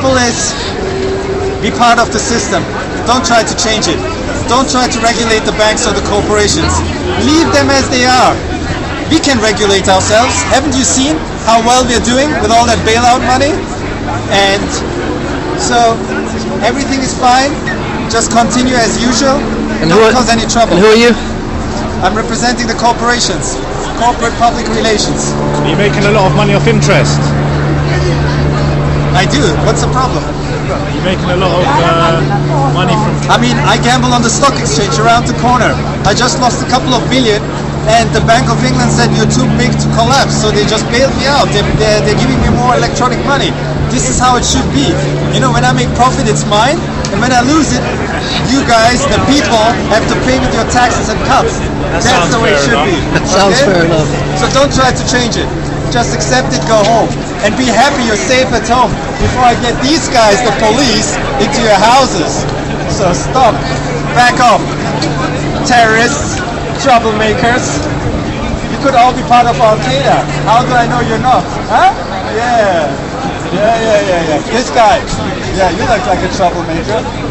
simple is be part of the system. Don't try to change it. Don't try to regulate the banks or the corporations. Leave them as they are. We can regulate ourselves. Haven't you seen how well we're doing with all that bailout money? And so everything is fine. Just continue as usual. And don't cause any trouble. And who are you? I'm representing the corporations. Corporate public relations. You're making a lot of money off interest. I do. What's the problem? You're making a lot of money from... I mean, I gamble on the stock exchange around the corner. I just lost a couple of billion, and the Bank of England said you're too big to collapse, so they just bailed me out. They're giving me more electronic money. This is how it should be. You know, when I make profit, it's mine, and when I lose it, you guys, the people, have to pay with your taxes and cuts. That's the way it should be. That sounds fair enough. So don't try to change it. Just accept it, go home. And be happy you're safe at home before I get these guys, the police, into your houses. So stop. Back off. Terrorists, troublemakers. You could all be part of Al-Qaeda. How do I know you're not? Huh? Yeah. This guy. Yeah, you look like a troublemaker.